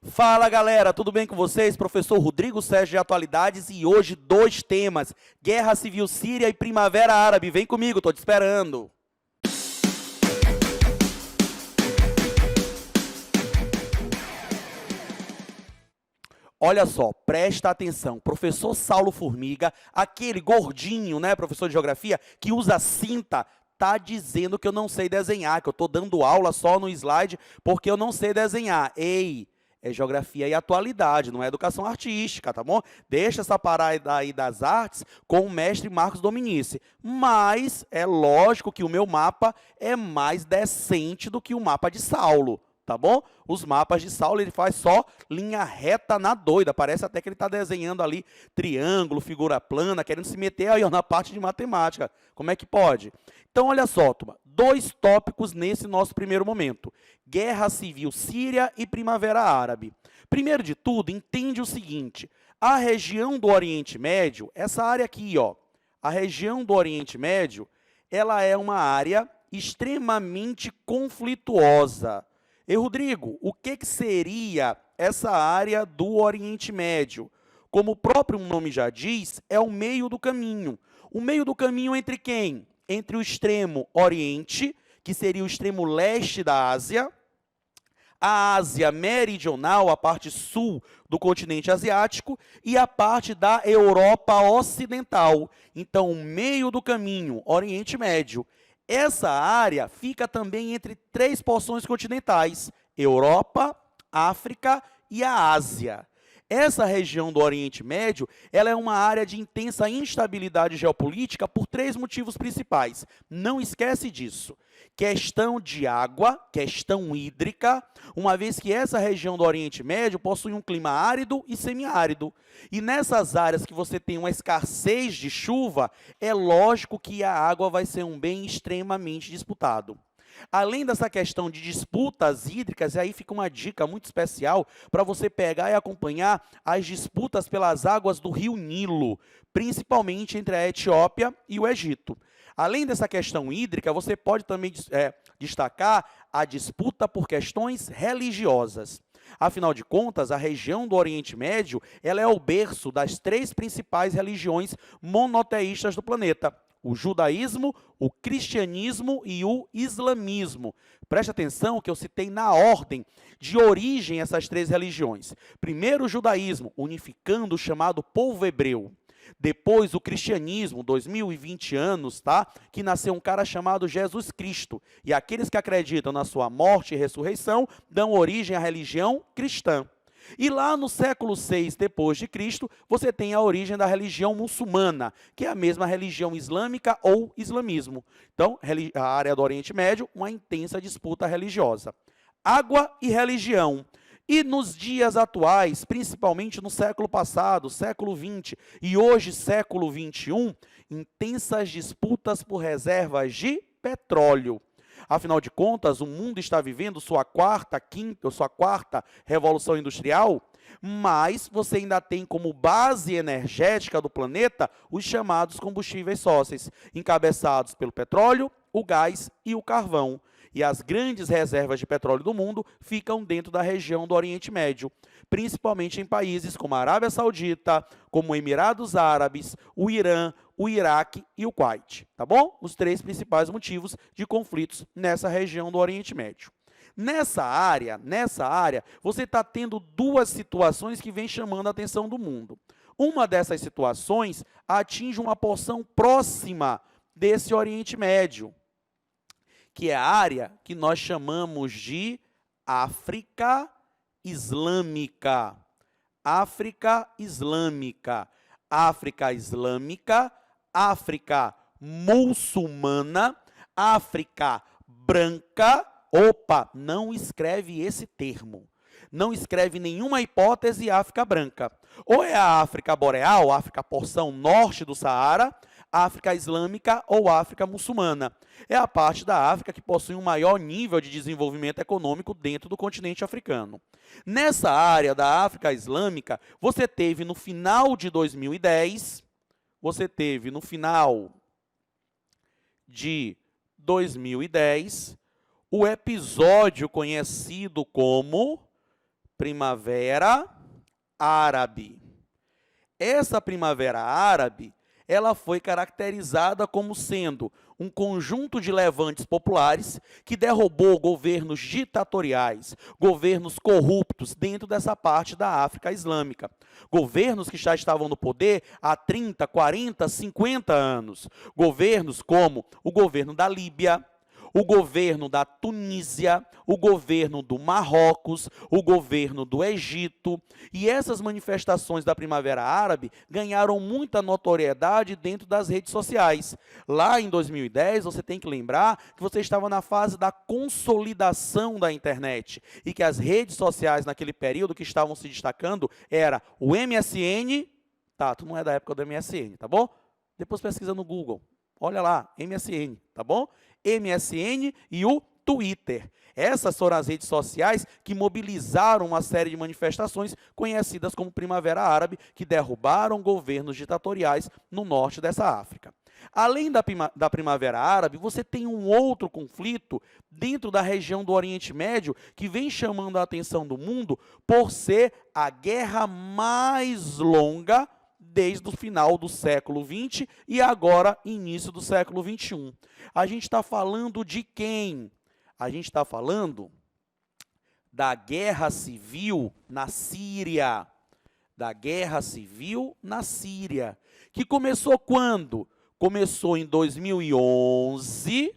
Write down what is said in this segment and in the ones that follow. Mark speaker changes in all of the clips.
Speaker 1: Fala galera, tudo bem com vocês? Professor Rodrigo Sérgio de Atualidades e hoje dois temas, Guerra Civil Síria e Primavera Árabe. Vem comigo, tô te esperando. Olha só, presta atenção, professor Saulo Formiga, aquele gordinho, né, professor de geografia, que usa cinta, tá dizendo que eu não sei desenhar, que eu tô dando aula só no slide porque eu não sei desenhar. Ei! É geografia e atualidade, não é educação artística, tá bom? Deixa essa parada aí das artes com o mestre Marcos Dominici. Mas é lógico que o meu mapa é mais decente do que o mapa de Saulo, tá bom? Os mapas de Saulo, ele faz só linha reta na doida. Parece até que ele está desenhando ali triângulo, figura plana, querendo se meter aí ó, na parte de matemática. Como é que pode? Então, olha só, turma, dois tópicos nesse nosso primeiro momento. Guerra Civil Síria e Primavera Árabe. Primeiro de tudo, entende o seguinte, a região do Oriente Médio, essa área aqui, ó, a região do Oriente Médio, ela é uma área extremamente conflituosa. E, Rodrigo, o que seria essa área do Oriente Médio? Como o próprio nome já diz, é o meio do caminho. O meio do caminho entre quem? Entre o extremo Oriente, que seria o extremo leste da Ásia, a Ásia meridional, a parte sul do continente asiático, e a parte da Europa Ocidental. Então, o meio do caminho, Oriente Médio. Essa área fica também entre três porções continentais, Europa, África e a Ásia. Essa região do Oriente Médio, ela é uma área de intensa instabilidade geopolítica por três motivos principais. Não esquece disso. Questão de água, questão hídrica, uma vez que essa região do Oriente Médio possui um clima árido e semiárido. E nessas áreas que você tem uma escassez de chuva, é lógico que a água vai ser um bem extremamente disputado. Além dessa questão de disputas hídricas, e aí fica uma dica muito especial para você pegar e acompanhar as disputas pelas águas do rio Nilo, principalmente entre a Etiópia e o Egito. Além dessa questão hídrica, você pode também destacar a disputa por questões religiosas. Afinal de contas, a região do Oriente Médio ela é o berço das três principais religiões monoteístas do planeta. O judaísmo, o cristianismo e o islamismo. Preste atenção que eu citei na ordem de origem essas três religiões. Primeiro o judaísmo, unificando o chamado povo hebreu. Depois o cristianismo, 2020 anos, tá? Que nasceu um cara chamado Jesus Cristo. E aqueles que acreditam na sua morte e ressurreição dão origem à religião cristã. E lá no século VI depois de Cristo, você tem a origem da religião muçulmana, que é a mesma religião islâmica ou islamismo. Então, a área do Oriente Médio, uma intensa disputa religiosa. Água e religião. E nos dias atuais, principalmente no século passado, século XX, e hoje século XXI, intensas disputas por reservas de petróleo. Afinal de contas, o mundo está vivendo sua quarta revolução industrial, mas você ainda tem como base energética do planeta os chamados combustíveis fósseis, encabeçados pelo petróleo, o gás e o carvão. E as grandes reservas de petróleo do mundo ficam dentro da região do Oriente Médio, principalmente em países como a Arábia Saudita, como Emirados Árabes, o Irã, o Iraque e o Kuwait, tá bom? Os três principais motivos de conflitos nessa região do Oriente Médio. Nessa área, você está tendo duas situações que vêm chamando a atenção do mundo. Uma dessas situações atinge uma porção próxima desse Oriente Médio, que é a área que nós chamamos de África Islâmica. África Islâmica. África Islâmica, África muçulmana, África branca. Opa, não escreve esse termo. Não escreve nenhuma hipótese África branca. Ou é a África boreal, África porção norte do Saara, África Islâmica ou África muçulmana. É a parte da África que possui um maior nível de desenvolvimento econômico dentro do continente africano. Nessa área da África Islâmica, você teve no final de 2010, o episódio conhecido como Primavera Árabe. Essa Primavera Árabe, ela foi caracterizada como sendo um conjunto de levantes populares que derrubou governos ditatoriais, governos corruptos dentro dessa parte da África Islâmica. Governos que já estavam no poder há 30, 40, 50 anos. Governos como o governo da Líbia, o governo da Tunísia, o governo do Marrocos, o governo do Egito. E essas manifestações da Primavera Árabe ganharam muita notoriedade dentro das redes sociais. Lá em 2010, você tem que lembrar que você estava na fase da consolidação da internet e que as redes sociais naquele período que estavam se destacando era o MSN, tá, tu não é da época do MSN, tá bom? Depois pesquisa no Google, olha lá, MSN, tá bom? MSN e o Twitter. Essas foram as redes sociais que mobilizaram uma série de manifestações conhecidas como Primavera Árabe, que derrubaram governos ditatoriais no norte dessa África. Além da Primavera Árabe, você tem um outro conflito dentro da região do Oriente Médio que vem chamando a atenção do mundo por ser a guerra mais longa desde o final do século XX e agora início do século XXI. A gente está falando de quem? A gente está falando da guerra civil na Síria. Da guerra civil na Síria. Que começou quando? Começou em 2011,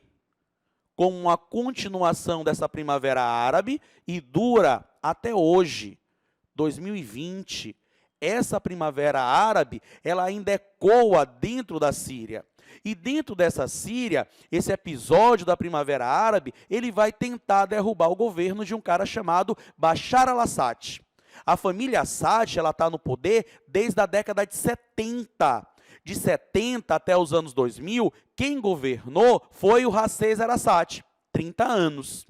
Speaker 1: como uma continuação dessa Primavera Árabe e dura até hoje, 2020. Essa Primavera Árabe, ela ainda ecoa dentro da Síria. E dentro dessa Síria, esse episódio da Primavera Árabe, ele vai tentar derrubar o governo de um cara chamado Bashar al-Assad. A família Assad, ela está no poder desde a década de 70. De 70 até os anos 2000, quem governou foi o Hafez al-Assad, 30 anos.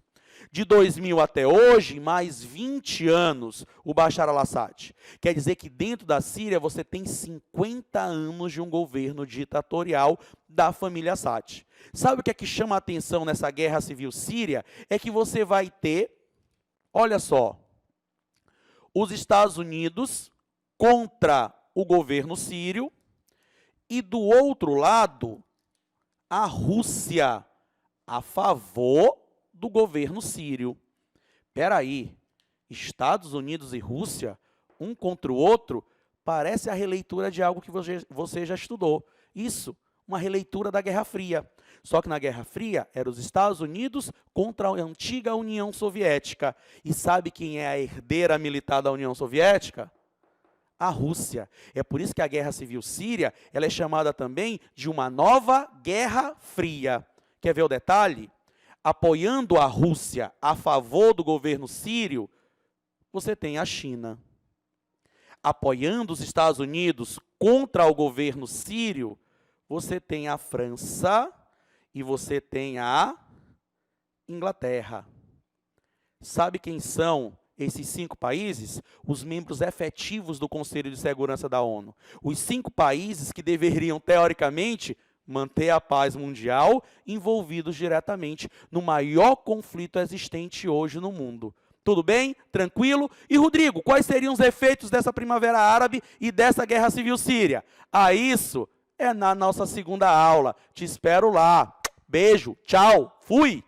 Speaker 1: De 2000 até hoje, mais 20 anos, o Bashar al-Assad. Quer dizer que dentro da Síria você tem 50 anos de um governo ditatorial da família Assad. Sabe o que é que chama a atenção nessa guerra civil síria? É que você vai ter, olha só, os Estados Unidos contra o governo sírio e do outro lado, a Rússia a favor do governo sírio. Espera aí, Estados Unidos e Rússia, um contra o outro, parece a releitura de algo que você já estudou. Isso, uma releitura da Guerra Fria. Só que na Guerra Fria, eram os Estados Unidos contra a antiga União Soviética. E sabe quem é a herdeira militar da União Soviética? A Rússia. É por isso que a Guerra Civil Síria, ela é chamada também de uma nova Guerra Fria. Quer ver o detalhe? Apoiando a Rússia a favor do governo sírio, você tem a China. Apoiando os Estados Unidos contra o governo sírio, você tem a França e você tem a Inglaterra. Sabe quem são esses 5 países? Os membros efetivos do Conselho de Segurança da ONU. Os 5 países que deveriam, teoricamente, manter a paz mundial, envolvidos diretamente no maior conflito existente hoje no mundo. Tudo bem? Tranquilo? E, Rodrigo, quais seriam os efeitos dessa Primavera Árabe e dessa Guerra Civil Síria? Isso é na nossa segunda aula. Te espero lá. Beijo, tchau, fui!